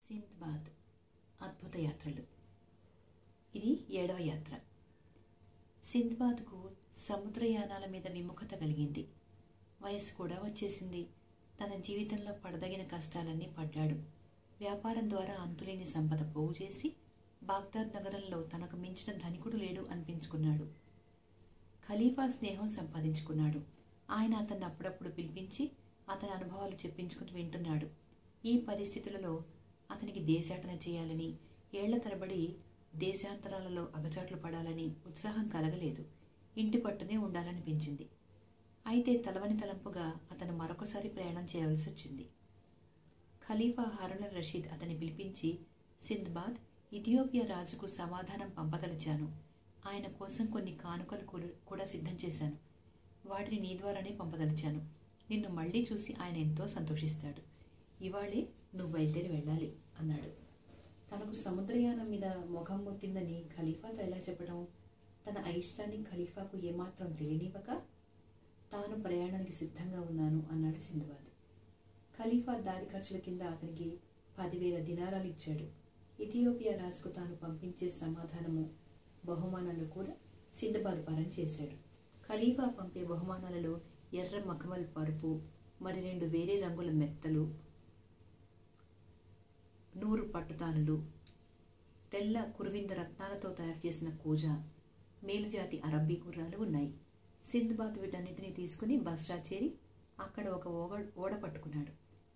సింద్బాద్ అద్భుత యాత్రలు. ఇది 7వ యాత్ర. సింద్బాద్కు సముద్రయానాల మీద విముఖత కలిగింది. వయసు కూడా వచ్చేసింది. తన జీవితంలో పడదగిన కష్టాలన్నీ పడ్డాడు. వ్యాపారం ద్వారా అంతులేని సంపద పోగు చేసి బాగ్దాద్ నగరంలో తనకు మించిన ధనికుడు లేడు అనిపించుకున్నాడు. ఖలీఫా స్నేహం సంపాదించుకున్నాడు. ఆయన అతన్ని అప్పుడప్పుడు పిలిపించి అతని అనుభవాలు చెప్పించుకుని వింటున్నాడు. ఈ పరిస్థితులలో అతనికి దేశాటన చేయాలని, ఏళ్ల తరబడి దేశాంతరాలలో అగచాట్లు పడాలని ఉత్సాహం కలగలేదు. ఇంటి పట్టునే ఉండాలనిపించింది. అయితే తలవని తలంపుగా అతను మరొకసారి ప్రయాణం చేయవలసి వచ్చింది. ఖలీఫా హారూన్ అల్ రషీద్ అతన్ని పిలిపించి, సింద్బాద్, ఇథియోపియా రాజుకు సమాధానం పంపదలిచాను. ఆయన కోసం కొన్ని కానుకలు కూడా సిద్ధం చేశాను. వాటిని నీ ద్వారానే పంపదలిచాను. నిన్ను మళ్లీ చూసి ఆయన ఎంతో సంతోషిస్తాడు. ఇవాళే నువ్వు బయలుదేరి వెళ్ళాలి అన్నాడు. తనకు సముద్రయానం మీద మొఖం మొత్తిందని ఖలీఫాతో ఎలా చెప్పడం? తన అయిష్టాన్ని ఖలీఫాకు ఏమాత్రం తెలియనివ్వక తాను ప్రయాణానికి సిద్ధంగా ఉన్నాను అన్నాడు సింద్బాద్. ఖలీఫా దారి ఖర్చుల కింద అతనికి 10,000 దినారాలు ఇచ్చాడు. ఇథియోపియా రాజుకు తాను పంపించే సమాధానము, బహుమానాలు కూడా సింద్బాద్ పరం చేశాడు. ఖలీఫా పంపే బహుమానాలలో ఎర్ర మఖమల్ పరుపు, మరి 2 వేరే రంగుల మెత్తలు, 100 పట్టుతానులు, తెల్ల కురువింద రత్నాలతో తయారు చేసిన కూజా, మేలుజాతి అరబ్బీ గుర్రాలు ఉన్నాయి. సింద్బాద్ వీటన్నిటినీ తీసుకుని బస్రా చేరి అక్కడ ఒక ఓడ పట్టుకున్నాడు.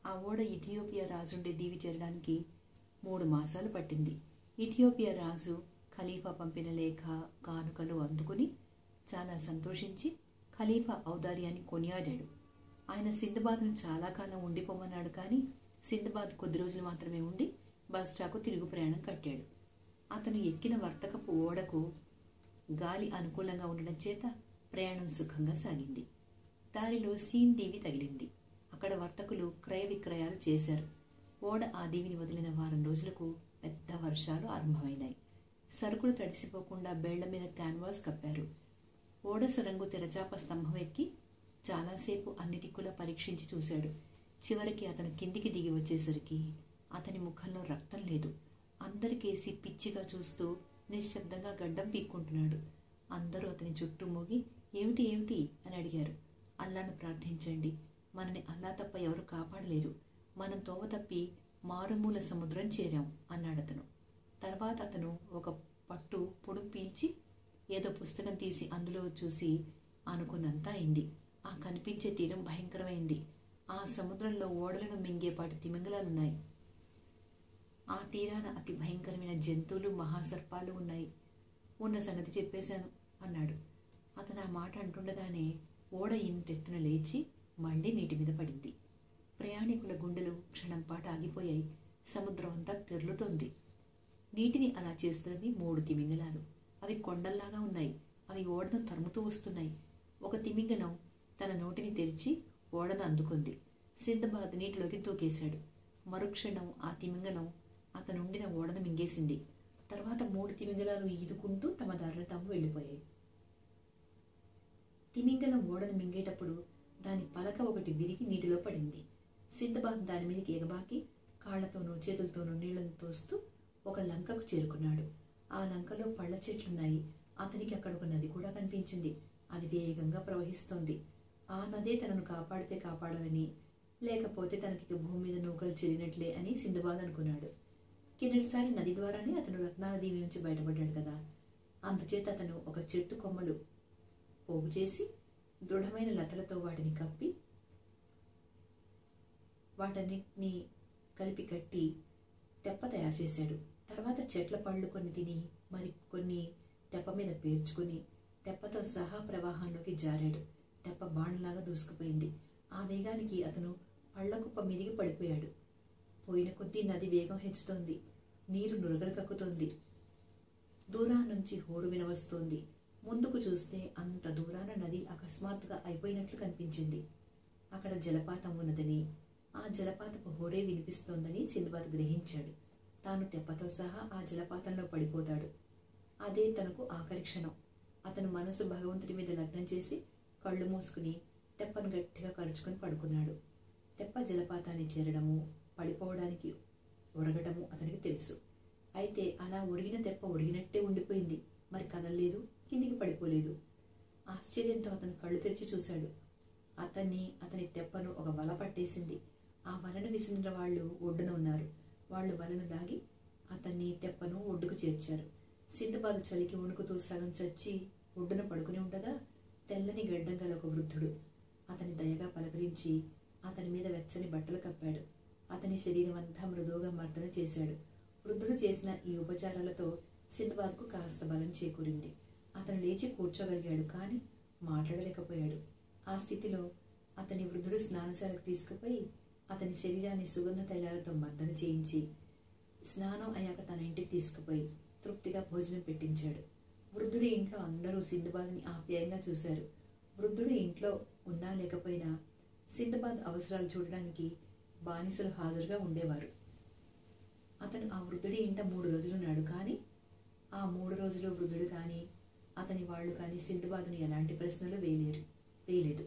ఆ ఓడ ఇథియోపియా రాజుండే దీవి చేరడానికి 3 మాసాలు పట్టింది. ఇథియోపియా రాజు ఖలీఫా పంపిన లేఖ, కానుకలు అందుకుని చాలా సంతోషించి ఖలీఫా ఔదార్యాన్ని కొనియాడాడు. ఆయన సింద్బాద్ను చాలా కాలం ఉండిపోమన్నాడు. కానీ సింద్బాద్ కొద్ది రోజులు మాత్రమే ఉండి బస్రాకు తిరుగు ప్రయాణం కట్టాడు. అతను ఎక్కిన వర్తకపు ఓడకు గాలి అనుకూలంగా ఉండడం చేత ప్రయాణం సుఖంగా సాగింది. దారిలో సీన్ దీవి తగిలింది. అక్కడ వర్తకులు క్రయ విక్రయాలు చేశారు. ఓడ ఆ దీవిని వదిలిన వారం రోజులకు పెద్ద వర్షాలు ఆరంభమైనాయి. సరుకులు తడిసిపోకుండా బేళ్ల మీద క్యాన్వాస్ కప్పారు. ఓడ సరంగు తెరచాప స్తంభం ఎక్కి చాలాసేపు అన్ని దిక్కులా పరీక్షించి చూశాడు. చివరికి అతను కిందికి దిగి వచ్చేసరికి అతని ముఖంలో రక్తం లేదు. అందరికేసి పిచ్చిగా చూస్తూ నిశ్శబ్దంగా గడ్డం పీక్కుంటున్నాడు. అందరూ అతని చుట్టూ మూగి ఏమిటి ఏమిటి అని అడిగారు. అల్లాను ప్రార్థించండి, మనని అల్లా తప్ప ఎవరు కాపాడలేరు. మనం తోవ తప్పి మారుమూల సముద్రం చేరాం అన్నాడతను. తర్వాత అతను ఒక పట్టు పొడుం పీల్చి ఏదో పుస్తకం తీసి అందులో చూసి అనుకున్నంత అయింది. ఆ కనిపించే తీరం భయంకరమైంది. ఆ సముద్రంలో ఓడలను మింగేపాటి తిమింగలాలున్నాయి. ఆ తీరాన అతి భయంకరమైన జంతువులు, మహాసర్పాలు ఉన్నాయి. ఉన్న సంగతి చెప్పేశాను అన్నాడు. అతను ఆ మాట అంటుండగానే ఓడ ఇంతెత్తున లేచి మళ్లీ నీటి మీద పడింది. ప్రయాణికుల గుండెలు క్షణం పాటు ఆగిపోయాయి. సముద్రం అంతా తెరులుతోంది. నీటిని అలా చేస్తున్నది 3 తిమింగలాలు. అవి కొండల్లాగా ఉన్నాయి. అవి ఓడను తరుముతూ వస్తున్నాయి. ఒక తిమింగలం తన నోటిని తెరిచి ఓడను అందుకుంది. సింద్బాద్ నీటిలోకి దూకేశాడు. మరుక్షణం ఆ తిమింగలం అతనుండిన ఓడను మింగేసింది. తర్వాత 3 తిమింగలాలు ఈదుకుంటూ తమ దారిన తాము వెళ్ళిపోయాయి. తిమింగలం ఓడను మింగేటప్పుడు దాని పలక ఒకటి విరిగి నీటిలో పడింది. సింద్బాద్ దాని మీదకి ఎగబాకి కాళ్లతోనూ చేతులతోనూ నీళ్లను తోస్తూ ఒక లంకకు చేరుకున్నాడు. ఆ లంకలో పళ్ళ చెట్లున్నాయి. అతనికి అక్కడ ఒక నది కూడా కనిపించింది. అది వేగంగా ప్రవహిస్తోంది. ఆ నదే తనను కాపాడితే కాపాడాలని, లేకపోతే తనకి భూమి మీద నూకలు చెల్లినట్లే అని సింద్బాద్ అనుకున్నాడు. కిందటిసారి నది ద్వారానే అతను రత్నాల దీవి నుంచి బయటపడ్డాడు కదా. అందుచేత అతను ఒక చెట్టు కొమ్మలు పోగు చేసి దృఢమైన లతలతో వాటిని కప్పి వాటన్నిటినీ కలిపి కట్టి తెప్ప తయారు చేశాడు. తర్వాత చెట్ల పళ్ళు కొన్ని తిని మరి కొన్ని తెప్ప మీద పేర్చుకుని తెప్పతో సహా ప్రవాహంలోకి జారాడు. తెప్ప బాణలాగా దూసుకుపోయింది. ఆ వేగానికి అతను పళ్లకుప్ప మీదికి పడిపోయాడు. పోయిన కొద్దీ నది వేగం హెచ్చుతోంది. నీరు నురగలు కక్కుతోంది. దూరాల నుంచి హోరు వినవస్తోంది. ముందుకు చూస్తే అంత దూరాన నది అకస్మాత్తుగా అయిపోయినట్లు కనిపించింది. అక్కడ జలపాతం ఉన్నదని, ఆ జలపాతపు హోరే వినిపిస్తోందని సింద్బాద్ గ్రహించాడు. తాను తెప్పతో సహా ఆ జలపాతంలో పడిపోతాడు. అదే తనకు ఆఖరి క్షణం. అతను మనసు భగవంతుడి మీద లగ్నం చేసి కళ్ళు మూసుకుని తెప్పను గట్టిగా కరుచుకొని పడుకున్నాడు. తెప్ప జలపాతాన్ని చేరడము, పడిపోవడానికి ఒరగటము అతనికి తెలుసు. అయితే అలా ఒరిగిన తెప్ప ఒరిగినట్టే ఉండిపోయింది. మరి కదలలేదు, కిందికి పడిపోలేదు. ఆశ్చర్యంతో అతను కళ్ళు తెరిచి చూశాడు. అతని తెప్పను ఒక వల పట్టేసింది. ఆ వలను విసిరిన వాళ్ళు ఒడ్డున ఉన్నారు. వాళ్ళు వలను లాగి తెప్పను ఒడ్డుకు చేర్చారు. సింధుబాదు చలికి వణుకుతూ సగం చచ్చి ఒడ్డున పడుకుని ఉండగా తెల్లని గడ్డం గల ఒక వృద్ధుడు అతని దయగా పలకరించి అతని మీద వెచ్చని బట్టలు కప్పాడు. అతని శరీరం అంతా మృదువుగా మర్దన చేశాడు. వృద్ధుడు చేసిన ఈ ఉపచారాలతో సింధుబాద్కు కాస్త బలం చేకూరింది. అతను లేచి కూర్చోగలిగాడు, కానీ మాట్లాడలేకపోయాడు. ఆ స్థితిలో వృద్ధుడు స్నానశాలకు తీసుకుపోయి అతని శరీరాన్ని సుగంధ తైలాలతో మర్దన చేయించి స్నానం అయ్యాక తన ఇంటికి తీసుకుపోయి తృప్తిగా భోజనం పెట్టించాడు. వృద్ధుడి ఇంట్లో అందరూ సింధుబాద్ని ఆప్యాయంగా చూశారు. వృద్ధుడు ఇంట్లో ఉన్నా లేకపోయినా సింధుబాద్ అవసరాలు చూడడానికి బానిసలు హాజరుగా ఉండేవారు. అతను ఆ వృద్ధుడి ఇంట 3 రోజులున్నాడు. కానీ ఆ 3 రోజులు వృద్ధుడు కానీ అతని వాళ్ళు కానీ సింధుబాద్ను ఎలాంటి ప్రశ్నలు వేయలేదు.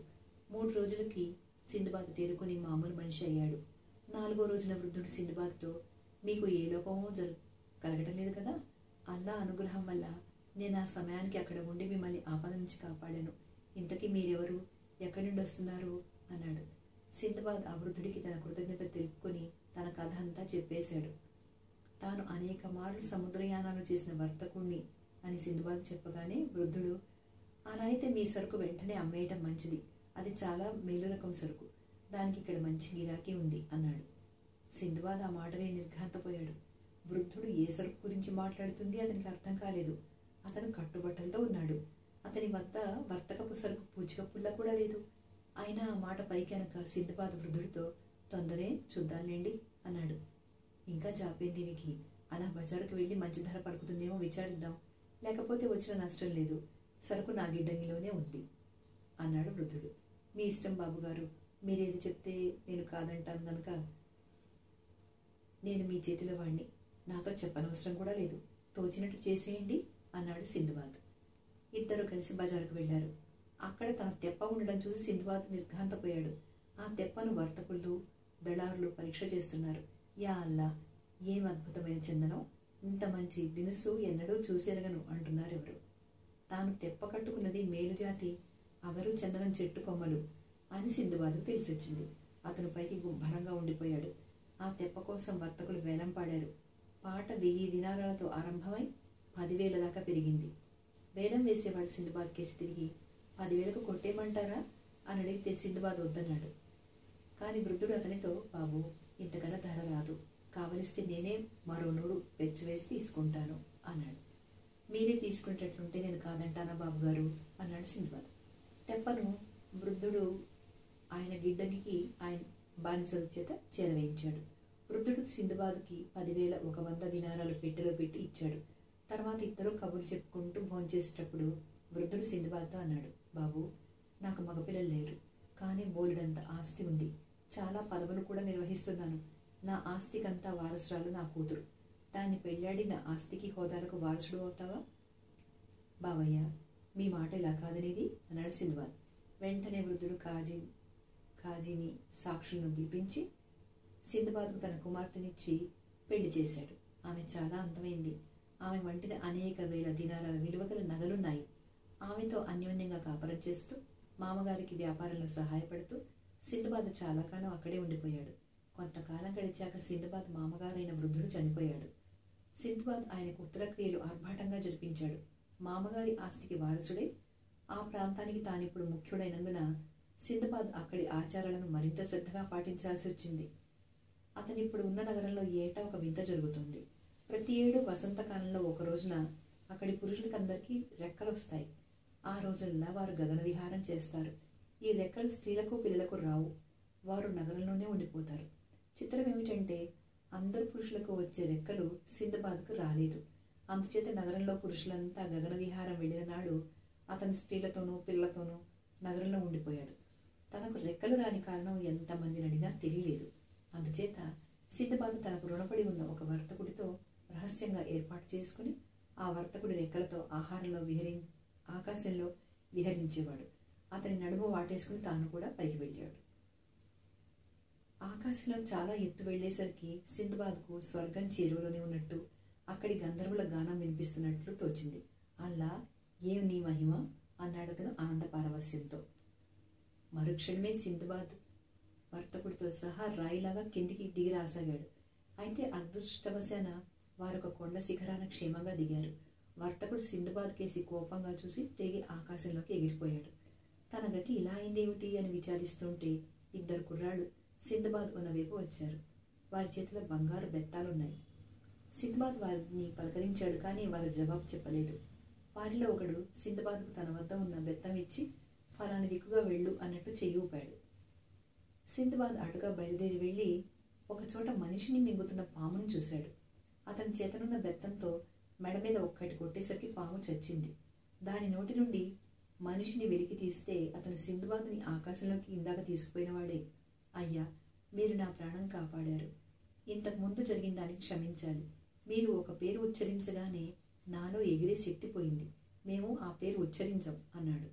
3 రోజులకి సింధుబాద్ తేరుకొని మామూలు మనిషి అయ్యాడు. 4వ రోజున వృద్ధుడు సింధుబాద్తో, మీకు ఏ లోపమో కలగటం లేదు కదా, అల్లా అనుగ్రహం వల్ల నేను ఆ సమయానికి అక్కడ ఉండి మిమ్మల్ని ఆపద నుంచి కాపాడాను. ఇంతకీ మీరెవరు, ఎక్కడి నుండి వస్తున్నారు అన్నాడు. సింధుబాద్ ఆ వృద్ధుడికి తన కృతజ్ఞత తెలుపుకొని తన కథ అంతా చెప్పేశాడు. తాను అనేక మార్లు సముద్రయానాలు చేసిన వర్తకుణ్ణి అని సింధుబాద్ చెప్పగానే వృద్ధుడు, అలా అయితే మీ సరుకు వెంటనే అమ్మేయటం మంచిది. అది చాలా మేలు రకం సరుకు, దానికి ఇక్కడ మంచి గిరాకీ ఉంది అన్నాడు. సింధుబాద్ ఆ మాటలే నిర్ఘాంతపోయాడు. వృద్ధుడు ఏ సరుకు గురించి మాట్లాడుతుంది అతనికి అర్థం కాలేదు. అతను కట్టుబట్టలతో ఉన్నాడు. అతని వద్ద వర్తకపు సరుకు పూచికపుల్ల కూడా లేదు. అయినా ఆ మాట పైకెనక సింధుబాద్ వృద్ధుడితో, తొందరే చూద్దాంలేండి అన్నాడు. ఇంకా జాపేం దీనికి, అలా బజారుకు వెళ్ళి మంచి ధర పలుకుతుందేమో విచారిద్దాం, లేకపోతే వచ్చిన నష్టం లేదు. సరుకు నా గిడ్డంగిలోనే ఉంది అన్నాడు వృద్ధుడు. మీ ఇష్టం బాబుగారు, మీరేది చెప్తే నేను కాదంటాను గనక నేను మీ చేతిలో వాణ్ణి, నాతో చెప్పనవసరం కూడా లేదు, తోచినట్టు చేసేయండి అన్నాడు సింధుబాద్. ఇద్దరు కలిసి బజారుకు వెళ్లారు. అక్కడ తన తెప్ప ఉండడం చూసి సింధుబాద్ నిర్ఘాంతపోయాడు. ఆ తెప్పను వర్తకులు, దళారులు పరీక్ష చేస్తున్నారు. యా అల్లా, ఏం అద్భుతమైన చందనం, ఇంత మంచి దినుసు ఎన్నడూ చూసేరగను అంటున్నారు ఎవరు. తాను తెప్ప కట్టుకున్నది మేలుజాతి అగరు చందనం చెట్టు కొమ్మలు అని సింధుబాద్కు తెలిసొచ్చింది. అతను పైకి గుంభరంగా ఉండిపోయాడు. ఆ తెప్ప కోసం వర్తకులు వేలం పాడారు. పాట 1000 దినారాలతో ఆరంభమై 10,000 దాకా పెరిగింది. వేలం వేసేవాడు సింధుబాద్ కేసి తిరిగి, 10,000కు కొట్టేయమంటారా అని అడిగితే సింధుబాద్ వద్దన్నాడు. కానీ వృద్ధుడు అతనితో, బాబు, ఇంతకన్నా ధర రాదు, కావలిస్తే నేనే మరో 100 పెంచివేసి తీసుకుంటాను అన్నాడు. మీరే తీసుకునేటట్లుంటే నేను కాదంటానా బాబుగారు అన్నాడు సింధుబాద్. తెప్పను వృద్ధుడు ఆయన గిడ్డంగికి ఆయన బానిసల చేత చేరవేయించాడు. వృద్ధుడు సింధుబాద్కి 10,100 దినారాలు పెట్టెలో పెట్టి ఇచ్చాడు. తర్వాత ఇద్దరు కబుర్లు చెప్పుకుంటూ భోంచేసేటప్పుడు వృద్ధుడు సింధుబాద్తో అన్నాడు, బాబు, నాకు మగపిల్లలు లేరు, కానీ బోలెడంత ఆస్తి ఉంది, చాలా పదవులు కూడా నిర్వహిస్తున్నాను. నా ఆస్తికంతా వారసురాలు నా కూతురు, దాన్ని పెళ్ళాడి నా ఆస్తికి హోదాలకు వారసుడు అవుతావా? బావయ్య, మీ మాట ఇలా కాదనేది అన్నాడు సింధుబాద్. వెంటనే వృద్ధుడు కాజీని సాక్షులను పిలిపించి సింధుబాద్కు తన కుమార్తెనిచ్చి పెళ్లి చేశాడు. ఆమె చాలా అందమైంది. ఆమె వంటిన అనేక వేల దినారాల విలువగల నగలున్నాయి. ఆమెతో అన్యోన్యంగా కాపురం చేస్తూ మామగారికి వ్యాపారంలో సహాయపడుతూ సింధుబాద్ చాలా కాలం అక్కడే ఉండిపోయాడు. కొంతకాలం గడిచాక సింధుబాద్ మామగారైన వృద్ధుడు చనిపోయాడు. సింధుబాద్ ఆయనకు ఉత్తరక్రియలు ఆర్భాటంగా జరిపించాడు. మామగారి ఆస్తికి వారసుడై ఆ ప్రాంతానికి తానిప్పుడు ముఖ్యుడైనందున సింధుబాద్ అక్కడి ఆచారాలను మరింత శ్రద్ధగా పాటించాల్సి వచ్చింది. అతనిప్పుడు ఉన్న నగరంలో ఏటా ఒక వింత జరుగుతుంది. ప్రతి ఏడు వసంతకాలంలో ఒక రోజున అక్కడి పురుషులకందరికీ రెక్కలు వస్తాయి. ఆ రోజుల్లా వారు గగన విహారం చేస్తారు. ఈ రెక్కలు స్త్రీలకు పిల్లలకు రావు. వారు నగరంలోనే ఉండిపోతారు. చిత్రం ఏమిటంటే అందరు పురుషులకు వచ్చే రెక్కలు సింధుబాద్కు రాలేదు. అందుచేత నగరంలో పురుషులంతా గగన విహారం వెళ్ళిన నాడు అతని స్త్రీలతోనూ పిల్లలతోనూ నగరంలో ఉండిపోయాడు. తనకు రెక్కలు రాని కారణం ఎంతమందిని అడిగినా తెలియలేదు. అందుచేత సింధుబాద్ తనకు రుణపడి ఉన్న ఒక వర్తకుడితో రహస్యంగా ఏర్పాటు చేసుకుని ఆ వర్తకుడి రెక్కలతో ఆకాశంలో విహరించేవాడు. అతని నడుము వాటేసుకుని తాను కూడా పైకి వెళ్ళాడు. ఆకాశంలో చాలా ఎత్తు వెళ్లేసరికి సింద్బాద్కు స్వర్గం చేరువలోనే ఉన్నట్టు, అక్కడి గంధర్వుల గానం వినిపిస్తున్నట్లు తోచింది. అల్లా, ఏం నీ మహిమ అన్నాడతను ఆనంద పారవస్యంతో. మరుక్షణమే సింద్బాద్ వర్తకుడితో సహా రాయిలాగా కిందికి దిగి రాసాగాడు. అయితే అదృష్టవశాన వారొక కొండ శిఖరాన క్షేమంగా దిగారు. వర్తకుడు సింద్బాద్ కేసి కోపంగా చూసి తిరిగి ఆకాశంలోకి ఎగిరిపోయాడు. తన గతి ఇలా అయిందేమిటి అని విచారిస్తుంటే 2 కుర్రాళ్ళు సింద్బాద్ ఉన్న వైపు వచ్చారు. వారి చేతిలో బంగారు బెత్తాలున్నాయి. సింద్బాద్ వారిని పలకరించాడు, కానీ వారు జవాబు చెప్పలేదు. వారిలో ఒకడు సింద్బాద్కు తన వద్ద ఉన్న బెత్తం ఇచ్చి ఫలాని దిక్కుగా వెళ్ళు అన్నట్టు చెయ్యి ఊపాడు. సింద్బాద్ అటుగా బయలుదేరి వెళ్ళి ఒకచోట మనిషిని మింగుతున్న పామును చూశాడు. అతని చేతనున్న బెత్తంతో మెడ మీద ఒక్కటి కొట్టేసరికి పాము చచ్చింది. దాని నోటి నుండి మనిషిని వెలికి తీస్తే అతను సింద్బాద్ని ఆకాశంలోకి ఇందాక తీసుకుపోయినవాడే. అయ్యా, మీరు నా ప్రాణం కాపాడారు. ఇంతకుముందు జరిగిన దానికి క్షమించాలి. మీరు ఒక పేరు ఉచ్చరించగానే నాలో ఎగిరే శక్తి పోయింది. మేము ఆ పేరు ఉచ్చరించం అన్నాడు.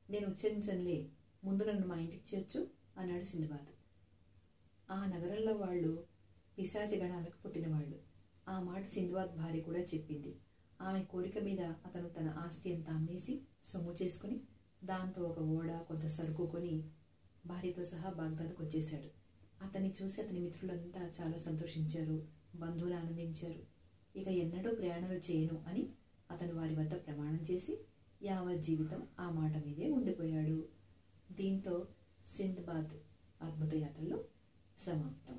నేను ఉచ్చరించనులే, ముందు నన్ను మా ఇంటికి చేర్చు అన్నాడు సింద్బాద్. ఆ నగరంలో వాళ్ళు పిశాచగణాలకు పుట్టినవాళ్ళు. ఆ మాట సింద్బాద్ భార్య కూడా చెప్పింది. ఆమె కోరిక మీద అతను తన ఆస్తి అంతా అమ్మేసి సొమ్ము చేసుకుని దాంతో ఒక ఓడ, కొంత సరుకు కొని భార్యతో సహా బాగ్దాద్కు వచ్చేశాడు. అతన్ని చూసి అతని మిత్రులంతా చాలా సంతోషించారు, బంధువులు ఆనందించారు. ఇక ఎన్నడూ ప్రయాణాలు చేయను అని అతను వారి వద్ద ప్రమాణం చేసి యావత్ జీవితం ఆ మాట మీదే ఉండిపోయాడు. దీంతో సింద్బాద్ అద్భుత యాత్రలో సమాప్తం.